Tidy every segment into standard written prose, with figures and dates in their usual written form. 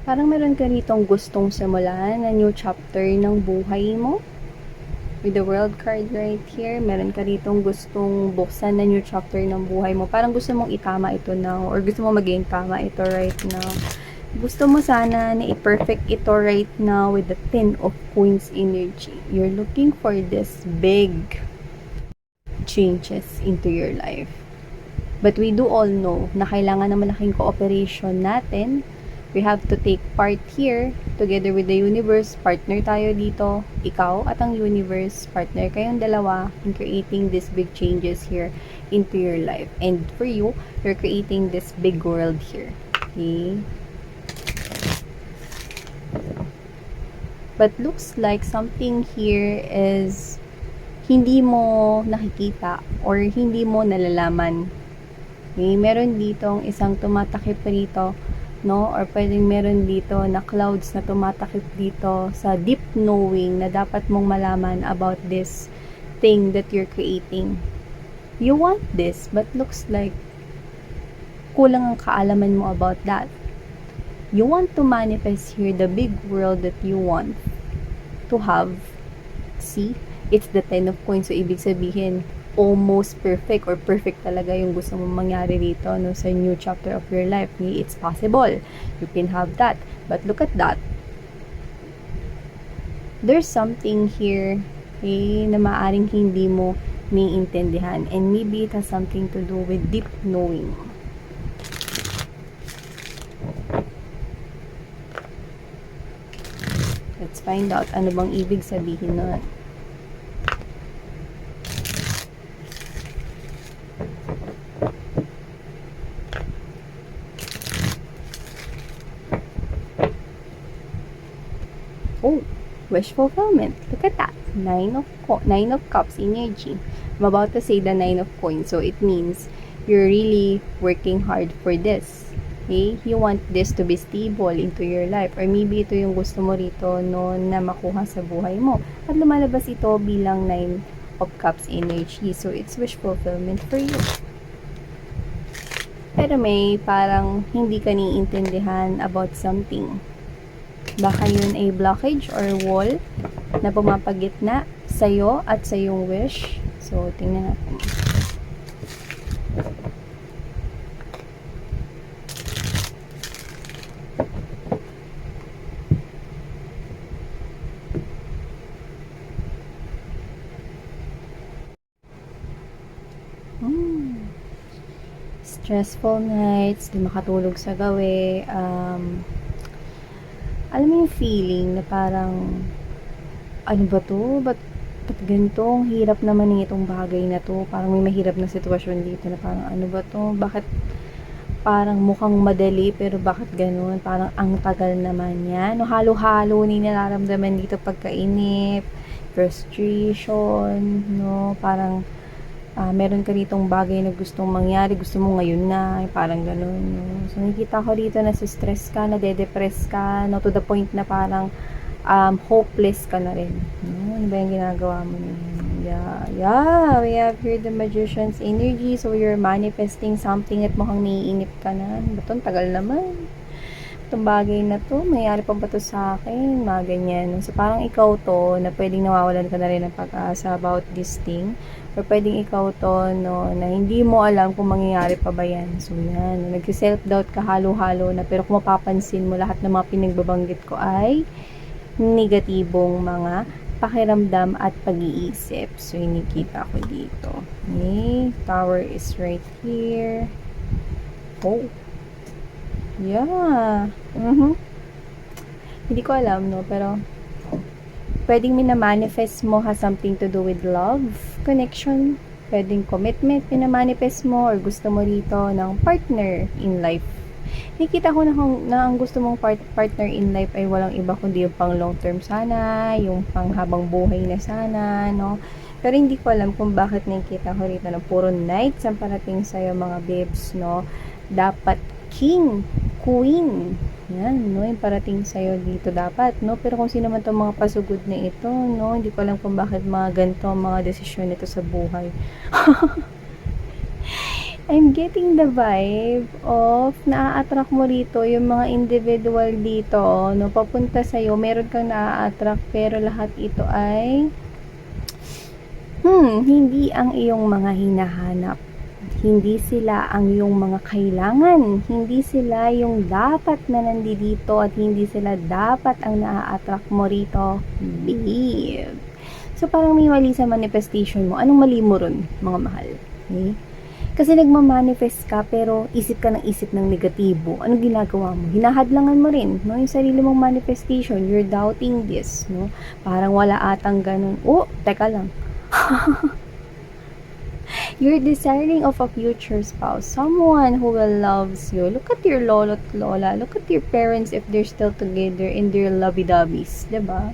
Parang meron ka ditong gustong simulan na new chapter ng buhay mo. With the world card right here, meron ka ditong gustong buksan na new chapter ng buhay mo. Parang gusto mong itama ito now, or gusto mo maging tama ito right now. Gusto mo sana na i-perfect ito right now with the 10 of Coins energy. You're looking for this big changes into your life. But we do all know na kailangan ng malaking cooperation natin. We have to take part here together with the universe. Partner tayo dito. Ikaw at ang universe. Partner kayong dalawa in creating these big changes here into your life. And for you, you're creating this big world here. Okay? But looks like something here is hindi mo nakikita or hindi mo nalalaman. Okay? Meron ditong isang tumatakip rito, no? Or pwedeng meron dito na clouds na tumatakip dito sa deep knowing na dapat mong malaman about this thing that you're creating. You want this, but looks like kulang ang kaalaman mo about that. You want to manifest here the big world that you want to have. See? It's the 10 of coins. So, ibig sabihin, almost perfect or perfect talaga yung gusto mong mangyari dito no, sa new chapter of your life. It's possible. You can have that. But look at that. There's something here na maaring hindi mo naiintindihan. And maybe it has something to do with deep knowing. Let's find out ano bang ibig sabihin nun. Oh, wish fulfillment. Look at that. Nine of Cups energy. I'm about to say the 9 of Coins. So, it means you're really working hard for this. Okay? You want this to be stable into your life. Or maybe ito yung gusto mo rito no, na makuha sa buhay mo. At lumalabas ito bilang 9 of Cups energy. So, it's wish fulfillment for you. Pero may parang hindi ka niintindihan about something. Baka yun ay blockage or wall na pumapagitna sa'yo at sa iyong wish. So, tingnan natin. Stressful nights, di makatulog sa gawi, alam mo yung feeling na parang, ano ba to? Ba't ganito? Ang hirap naman ng itong bagay na to. Parang may mahirap na sitwasyon dito na parang, ano ba to? Bakit parang mukhang madali pero bakit ganun? Parang ang tagal naman yan. No, halo-halo ni nararamdaman dito pagkainip, frustration, no? Parang, meron ka ditong bagay na gustong mangyari, gusto mo ngayon na, parang gano'n. No? So, nakikita ko dito na stress ka, na de-depress ka, no? To the point na parang hopeless ka na rin. No? Ano ba yung ginagawa mo na Yeah, we have here the Magician's energy. So, you're manifesting something at mukhang naiinip ka na. Ba't tagal naman? Itong bagay na to, mayayari pa ba to sa akin? Mga ganyan. So, parang ikaw to, na pwedeng nawawalan ka na rin ng pag-asa about this thing. Or pwedeng ikaw to, no, na hindi mo alam kung mangyayari pa ba yan. So, yan. Nag-self-doubt ka halo-halo na, pero kung mapapansin mo, lahat ng mga pinagbabanggit ko ay negatibong mga pakiramdam at pag-iisip. So, inikita ko dito. Okay. Tower is right here. Oh. Yeah. Hindi ko alam, no? Pero, pwedeng minamanifest mo has something to do with love, connection, pwedeng commitment, minamanifest mo, or gusto mo rito ng partner in life. Nakita ko na ang gusto mong partner in life ay walang iba kundi yung pang long term sana, yung pang habang buhay na sana, no? Pero hindi ko alam kung bakit nakikita ko rito na puro knights ang parating sa'yo mga babes, no? Dapat king, queen, yan, no? Yung parating sa'yo dito dapat, no? Pero kung sino man itong mga pasugod na ito, no? Hindi ko alam kung bakit mga ganito mga desisyon nito sa buhay. I'm getting the vibe of naa-attract mo rito yung mga individual dito, no, papunta sa'yo. Meron kang naa-attract pero lahat ito ay hindi ang iyong mga hinahanap. Hindi sila ang iyong mga kailangan. Hindi sila yung dapat na nandito at hindi sila dapat ang naa-attract mo rito. Babe. So, parang may mali sa manifestation mo. Anong mali mo ron, mga mahal? Okay? Kasi nagmamanifest ka pero isip ka ng negatibo. Anong ginagawa mo? Hinahadlangan mo rin, no? Yung sarili mong manifestation. You're doubting this, no? Parang wala atang ganun. Oh, teka lang. You're desiring of a future spouse, someone who will loves you. Look at your lolo at lola. Look at your parents if they're still together in their lovey-dovey's, diba?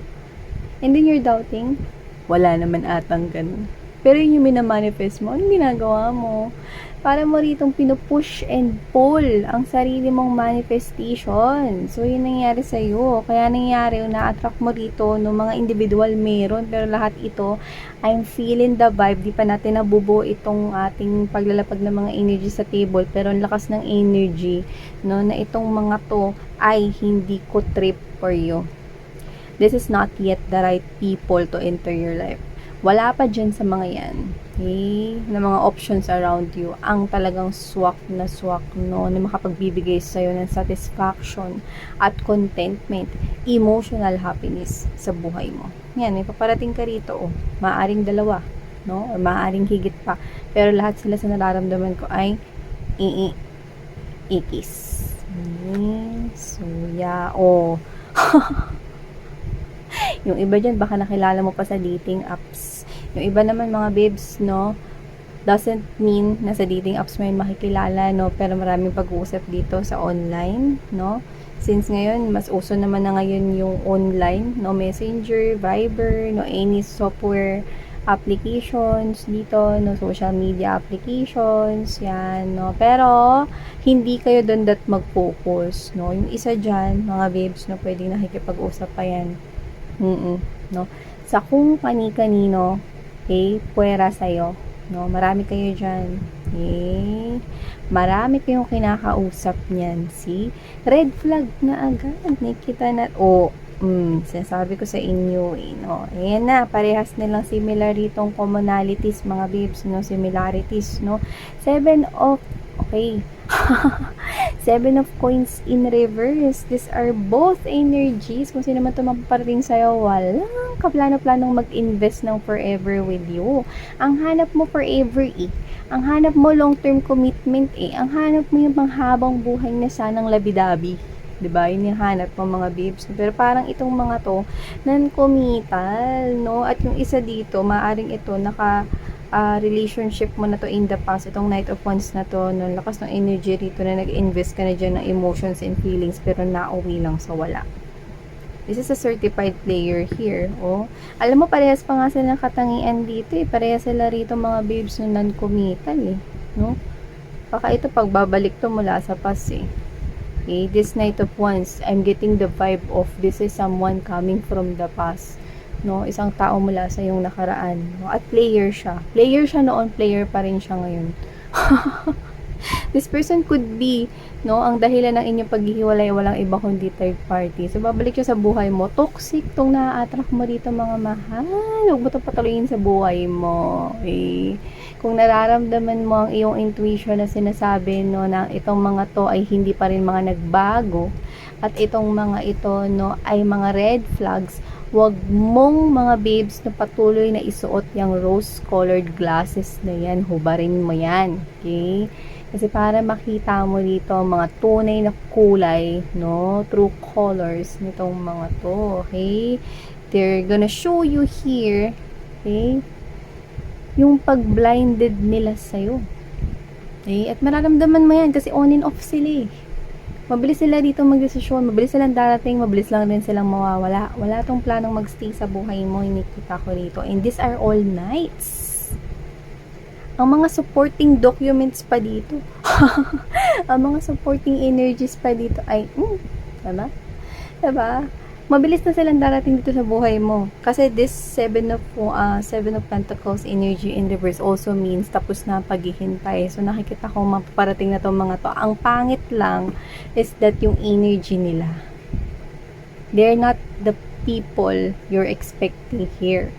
And then you're doubting, wala naman atang ganun. Pero yun yung minamanifest mo, anong ginagawa mo? Para mo ritong pinupush and pull ang sarili mong manifestation. So, yun nangyari sa'yo. Kaya nangyari, na-attract mo rito no mga individual meron. Pero lahat ito, I'm feeling the vibe. Di pa natin nabubuo itong ating paglalapag ng mga energy sa table. Pero ang lakas ng energy, no, na itong mga to ay hindi ko trip for you. This is not yet the right people to enter your life. Wala pa dyan sa mga yan, okay, na mga options around you, ang talagang swak, no, na makapagbibigay sa'yo ng satisfaction at contentment, emotional happiness sa buhay mo. Yan, may paparating ka rito, oh, maaaring dalawa, no, or maaaring higit pa, pero lahat sila sa nararamdaman ko ay ikis. So, yeah, oh. Yung iba dyan, baka nakilala mo pa sa dating apps. Yung iba naman mga babes, no, doesn't mean na sa dating apps mo yun makikilala, no, pero maraming pag-uusap dito sa online, no. Since ngayon, mas uso naman na ngayon yung online, no, Messenger, Viber, no, any software applications dito, no, social media applications, yan, no. Pero, hindi kayo doon mag-focus, no. Yung isa dyan, mga babes, no, pwedeng nakikipag-usap pa yan. No? Sa kung kani-kanino, okay, puwera sa'yo, no? Marami kayo dyan, okay? Marami kayong kinakausap niyan, see? Red flag na agad, nakita na, sinasabi ko sa inyo, no? Ayan na, parehas nilang similar itong commonalities, mga babes, no? Similarities, no? 7 of Seven of coins in reverse. These are both energies. Kung sino man ito mapaparating sa'yo, walang kaplano-planong mag-invest ng forever with you. Ang hanap mo forever Ang hanap mo long-term commitment Ang hanap mo yung panghabang buhay na sanang labi-dabi. Diba? Yun yung hanap mo mga babes. Pero parang itong mga to, non-committal, no? At yung isa dito, maaring ito, relationship mo na to in the past, itong Knight of Wands na to, no, lakas ng energy rito na nag-invest ka na dyan ng emotions and feelings pero nauwi lang sa wala. This is a certified player here, oh. Alam mo, parehas pa nga sila ng katangian dito, parehas sila rito mga babes no non-committal, no? Baka ito pagbabalik to mula sa past, Okay, this Knight of Wands, I'm getting the vibe of this is someone coming from the past. No, isang tao mula sa iyong nakaraan, no? At player siya noon, player pa rin siya ngayon. This person could be, no, ang dahilan ng inyong paghihiwalay walang iba kundi third party. So babalik siya sa buhay mo. Toxic tong na-attract mo dito mga mahal. Huwag mo itong patuloyin sa buhay mo, okay? Kung nararamdaman mo ang iyong intuition na sinasabi, no, na itong mga to ay hindi pa rin mga nagbago at itong mga ito, no, ay mga red flags, wag mong mga babes na patuloy na isuot yung rose-colored glasses na yan. Hubarin mo yan. Okay? Kasi para makita mo dito mga tunay na kulay, no? True colors nitong mga to. Okay? They're gonna show you here, okay? Yung pag-blinded nila sa'yo. Okay? At mararamdaman mo yan kasi on and off sila Mabilis sila dito magdesisyon, mabilis silang darating, mabilis lang rin silang mawawala. Wala tong planong magstay sa buhay mo, nakita ko dito. And these are all knights. Ang mga supporting documents pa dito. Ang mga supporting energies pa dito ay, diba? Diba? mabilis na silang darating dito sa buhay mo. Kasi this Seven of Pentacles energy in reverse also means tapos na ang paghihintay. So, nakikita ko mapaparating na tong mga to. Ang pangit lang is that yung energy nila. They're not the people you're expecting here.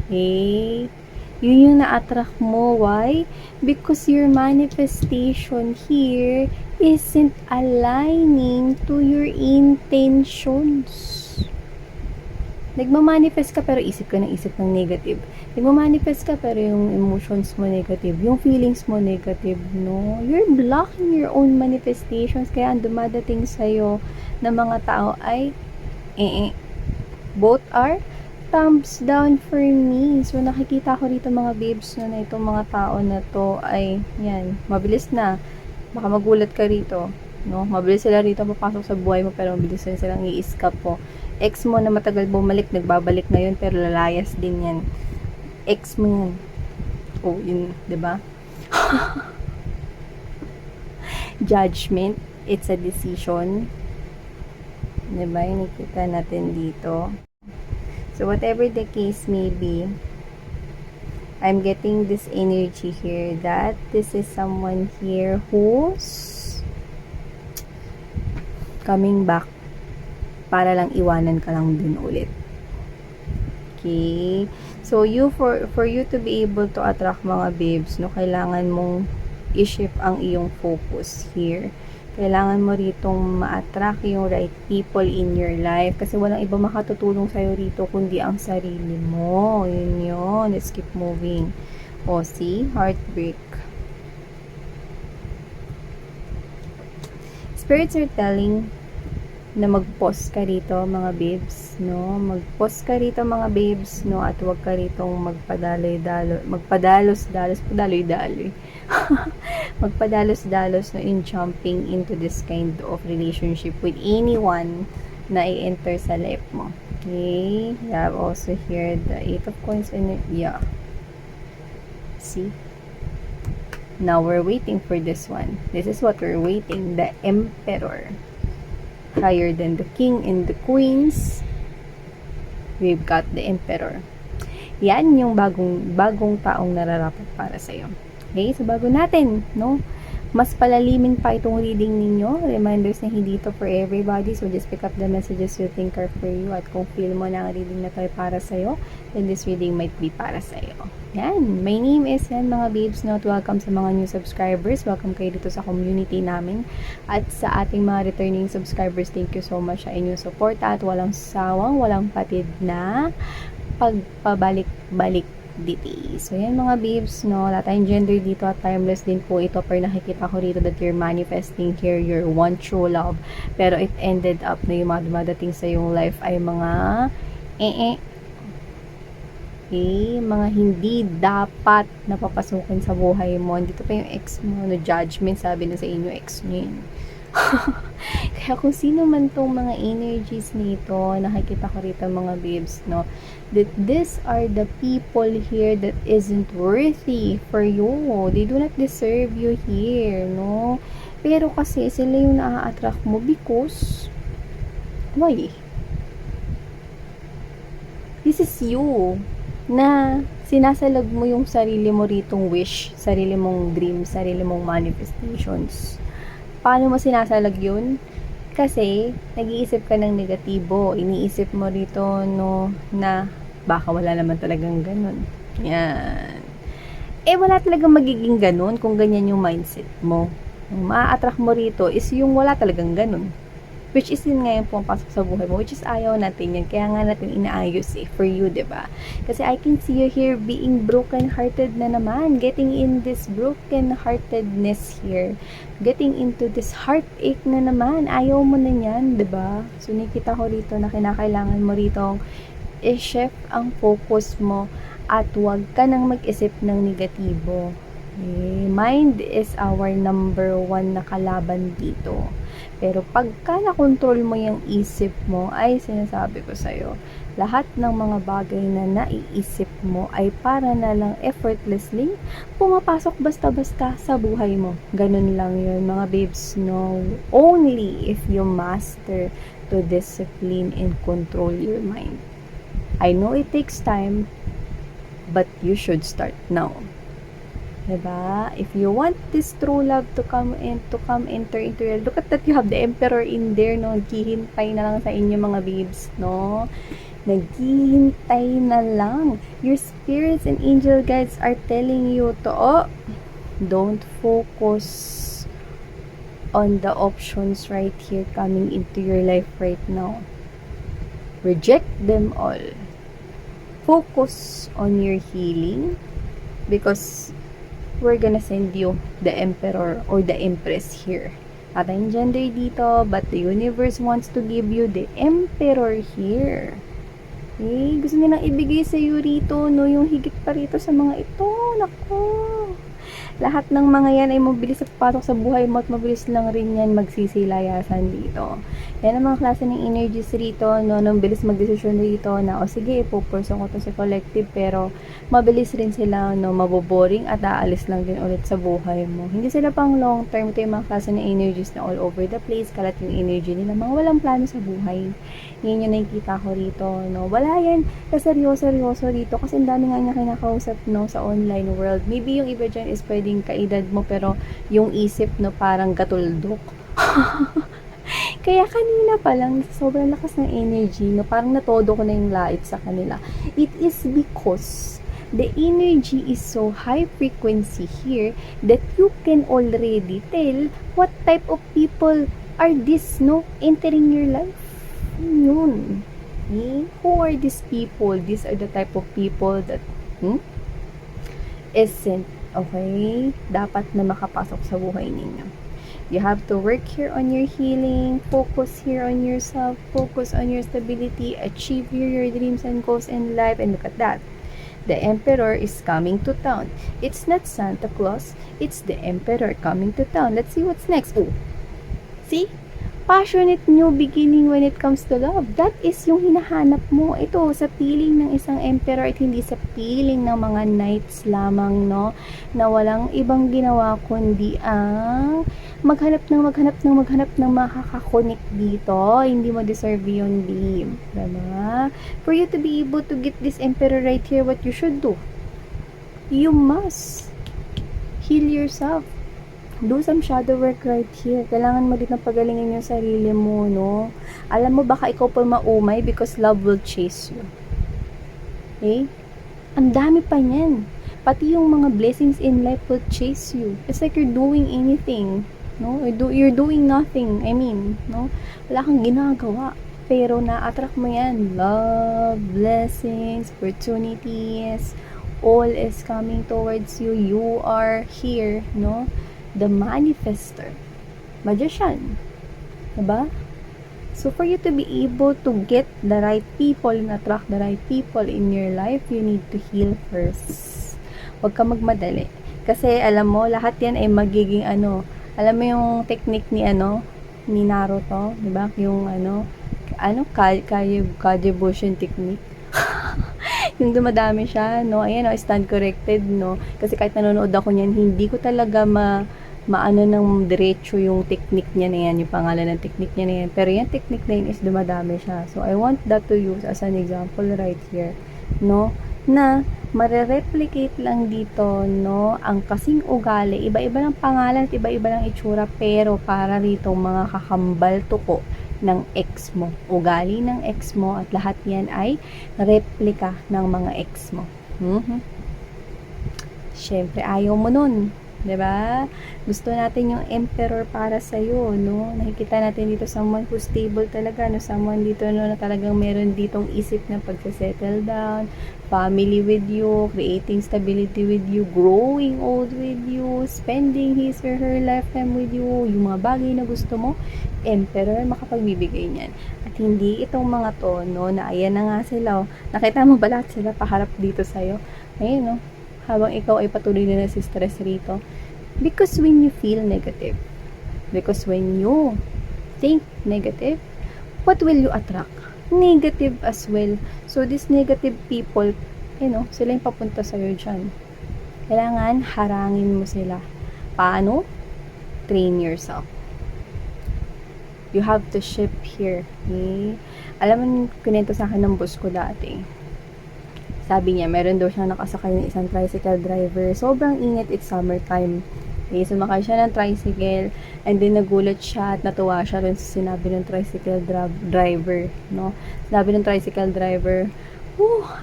Okay? Yun yung na-attract mo. Why? Because your manifestation here isn't aligning to your intentions. Nagmamanifest ka pero isip ka ng negative. Nagmamanifest ka pero yung emotions mo negative. Yung feelings mo negative, no? You're blocking your own manifestations. Kaya ang dumadating sa'yo ng mga tao ay both are thumbs down for me. So, nakikita ko dito mga babes na itong mga tao na to ay, yan, mabilis na. Baka magulat ka rito. No? Mabilis sila rito papasok sa buhay mo pero mabilis na silang i-escape po. Ex mo na matagal bumalik, nagbabalik na yun pero lalayas din yan. Ex mo yan. Oh, yun, diba? Judgment, it's a decision. Diba? Yung nakita natin dito. So, whatever the case may be, I'm getting this energy here that this is someone here who's coming back para lang iwanan ka lang din ulit. Okay? So, for you to be able to attract mga babes, no, kailangan mong i-shift ang iyong focus here. Kailangan mo ritong ma-attract yung right people in your life. Kasi walang iba makatutulong sa'yo rito kundi ang sarili mo. Yun. Let's keep moving. O, see? Heartbreak. Spirits are telling na mag-pause ka rito, mga babes, no? Mag-pause ka rito, mga babes, no? At huwag ka ritong magpadalos-dalos, padaloy-daloy. Magpadalos-dalos, no, in jumping into this kind of relationship with anyone na i-enter sa life mo. Okay? You have also here the 8 of Coins and yeah. See? Now we're waiting for this one. This is what we're waiting. The Emperor. Higher than the King and the Queens. We've got the Emperor. Yan yung bagong taong nararapat para sa'yo. Okay, so bago natin, no, mas palalimin pa itong reading ninyo. Reminders na hindi ito for everybody. So, just pick up the messages you think are for you. At kung feel mo na ang reading na ito ay para sa'yo, then this reading might be para sa'yo. Yan. My name is yan, mga babes. No? Welcome sa mga new subscribers. Welcome kayo dito sa community namin. At sa ating mga returning subscribers, thank you so much sa inyong support. At walang sawang, walang patid na pagpabalik-balik details. So, yan mga babes, no? Wala tayong gender dito at timeless din po ito. Pero nakikita ko rito that you're manifesting here your one true love. Pero it ended up na yung mga dumadating sa yung life ay mga mga hindi dapat napapasukin sa buhay mo. Dito pa yung ex mo, no? Judgment, sabi na sa inyo, ex nyo yun. Kaya kung sino man tong mga energies nito, nakikita ko rito mga babes, no, that these are the people here that isn't worthy for you. They do not deserve you here, no. Pero kasi sila yung na-attract mo because why? This is you na sinasalag mo yung sarili mo ritong wish, sarili mong dream, sarili mong manifestations. Paano mo sinasalag yun? Kasi, nag-iisip ka ng negatibo. Iniisip mo rito, no, na baka wala naman talagang ganun. Yan. Wala talagang magiging ganun kung ganyan yung mindset mo. Yung maa-attract mo rito is yung wala talagang ganun. Which is yun ngayon pumapasok sa buhay mo. Which is ayaw natin yan. Kaya nga natin inaayos for you, diba? Kasi I can see you here being broken-hearted na naman. Getting in this broken-heartedness here. Getting into this heartache na naman. Ayaw mo na yan, diba? So, nakita ko rito na kinakailangan mo rito i-shift ang focus mo at huwag ka nang mag-isip ng negatibo. Mind is our number one na kalaban dito. Pero pagka nakontrol mo yung isip mo, ay sinasabi ko sa'yo, lahat ng mga bagay na naiisip mo ay para na lang effortlessly pumapasok basta-basta sa buhay mo. Ganun lang yun, mga babes, no? Only if you master to discipline and control your mind. I know it takes time, but you should start now. Diba? If you want this true love to come enter into your, look at that, you have the emperor in there, no? Naghihintay na lang sa inyo, mga babes, no? Naghihintay na lang. Your spirits and angel guides are telling you to, don't focus on the options right here coming into your life right now. Reject them all. Focus on your healing, because we're gonna send you the emperor or the empress here. At ang gender dito, but the universe wants to give you the emperor here. Okay? Gusto nilang ibigay sa iyo rito, no? Yung higit pa rito sa mga ito. Nako. Lahat ng mga yan ay mabilis at patok sa buhay mo, at mabilis lang rin yan magsisilayasan dito. Yan ang mga klase ng energies rito, no? Nung bilis magdesisyon rito na, sige, ipupurso ko to sa collective, pero mabilis rin sila, no? Maboboring at aalis lang din ulit sa buhay mo. Hindi sila pang long term. Ito yung mga klase ng energies na all over the place, kalat yung energy nila, mga walang plano sa buhay. Yan yung nakikita ko rito, no? Wala yan seryoso rito, kasi ang dami nga niya kinakausap, no, sa online world. Maybe yung iba dyan is pwedeng kaedad mo, pero yung isip, no, parang gatuldok. Kaya kanina pa lang, sobrang lakas ng energy, no, parang natodo ko na yung lait sa kanila. It is because the energy is so high frequency here that you can already tell what type of people are this, no, entering your life. Yun. Okay? Who are these people? These are the type of people that isn't, okay, dapat na makapasok sa buhay ninyo. You have to work here on your healing, focus here on yourself, focus on your stability, achieve your dreams and goals in life, and look at that. The Emperor is coming to town. It's not Santa Claus, it's the Emperor coming to town. Let's see what's next. Oh, see? Passionate new beginning when it comes to love. That is yung hinahanap mo. Ito, sa piling ng isang emperor at hindi sa piling ng mga knights lamang, no? Na walang ibang ginawa kundi ang maghanap ng makakakonek dito. Hindi mo deserve yun, babe. Diba? For you to be able to get this emperor right here, what you should do? You must heal yourself. Do some shadow work right here. Kailangan mo din na pagalingin yung sarili mo, no? Alam mo, baka ikaw pa maumay because love will chase you. Okay? Ang dami pa niyan. Pati yung mga blessings in life will chase you. It's like you're doing anything, no? You're doing nothing. I mean, no? Wala kang ginagawa. Pero na-attract mo yan. Love, blessings, opportunities, all is coming towards you. You are here, no? The manifester, magician, diba? So for you to be able to get the right people and attract the right people in your life, you need to heal first. Huwag ka magmadali. Kasi alam mo, lahat yan ay magiging alam mo yung technique ni ni Naruto, diba? Yung Kajibushin technique. Yung dumadami siya, no? Ayan, stand corrected, no? Kasi kahit nanonood ako niyan, hindi ko talaga maano ng diretso yung technique niya na yan, yung pangalan ng technique niya na yan. Pero yung technique na yun is dumadami siya. So, I want that to use as an example right here, no? Na, marereplicate lang dito, no? Ang kasing ugali, iba-iba ng pangalan at iba-iba ng itsura, pero para rito mga kakambal tuko ng ex mo. Ugali ng ex mo at lahat yan ay replika ng mga ex mo. Siyempre, ayaw mo nun. 'Di ba? Gusto natin yung emperor para sa iyo, no? Nakikita natin dito someone who's stable talaga, no? Someone dito, no, na talagang meron ditong isip na pagse-settle down, family with you, creating stability with you, growing old with you, spending his or her lifetime with you, yung mga bagay na gusto mo, emperor makapagbibigay niyan. At hindi itong mga to, no, na ayan na nga sila, oh. Nakita mo ba lahat sila paharap dito sa'yo? Ayun, no? habang ikaw ay patuloy na nasistress rito. Because when you feel negative, because when you think negative, what will you attract? Negative as well. So, these negative people, sila yung papunta sa'yo dyan. Kailangan harangin mo sila. Paano? Train yourself. You have to shift here. Okay? Alam mo, kunento sa akin ng boss ko dati. Sabi niya, meron daw siyang nakasakay ng isang tricycle driver. Sobrang init, it's summertime. Okay, sumakay siya ng tricycle, and then nagulat siya at natuwa siya rin sa sinabi ng tricycle driver, no? Sinabi ng tricycle driver,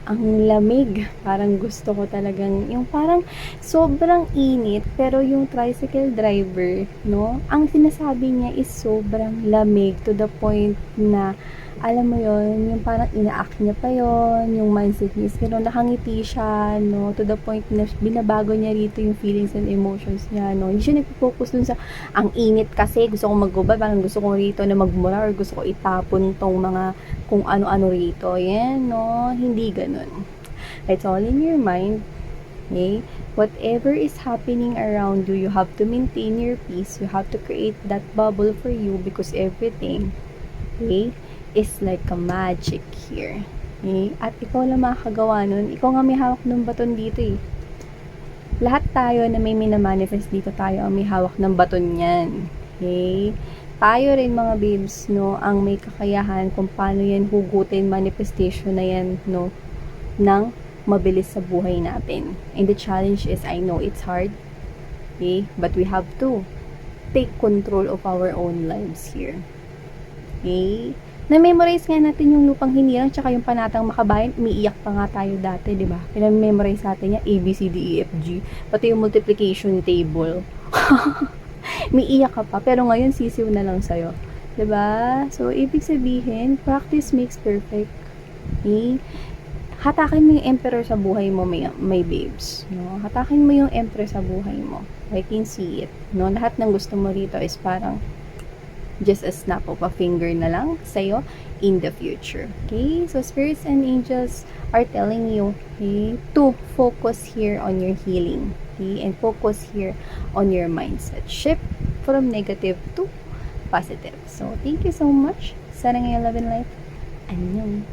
ang lamig. Parang gusto ko talagang, yung parang sobrang init, pero yung tricycle driver, no? Ang sinasabi niya is sobrang lamig to the point na, alam mo yon, yung parang ina-act niya pa yon, yung mindset niya is gano'n, nakangiti siya, no, to the point na binabago niya rito yung feelings and emotions niya, no, hindi siya nagpo-focus dun sa, ang init kasi, gusto kong magbaba, parang gusto kong rito na magmura, or gusto ko itapon tong mga, kung ano-ano rito, yan, no, hindi gano'n. It's all in your mind, okay? Whatever is happening around you, you have to maintain your peace, you have to create that bubble for you, because everything, okay, is like a magic here. Okay? At ikaw lang makakagawa nun. Ikaw nga may hawak ng baton dito eh. Lahat tayo na may minamanifest dito, tayo ang may hawak ng baton yan. Okay? Tayo rin mga babes, no, ang may kakayahan kung paano yan hugutin manifestation na yan, no, ng mabilis sa buhay natin. And the challenge is, I know it's hard, okay, but we have to take control of our own lives here. Okay? Na-memorize nga natin yung lupang hinirang tsaka yung panatang makabayan. Umiiyak pa nga tayo dati, di ba? Pinamemorize natin yung A, B, C, D, E, F, G. Pati yung multiplication table. Umiiyak ka pa, pero ngayon sisiw na lang sa'yo. Di ba? So, ibig sabihin, practice makes perfect. Okay? Hatakin mo yung emperor sa buhay mo, may babes. No? Hatakin mo yung emperor sa buhay mo. I can see it. No? Lahat ng gusto mo rito is parang just a snap of a finger na lang sa'yo in the future. Okay? So, spirits and angels are telling you, okay, to focus here on your healing. Okay? And focus here on your mindset. Shift from negative to positive. So, thank you so much. Sana ngayong love and light. Annyeong.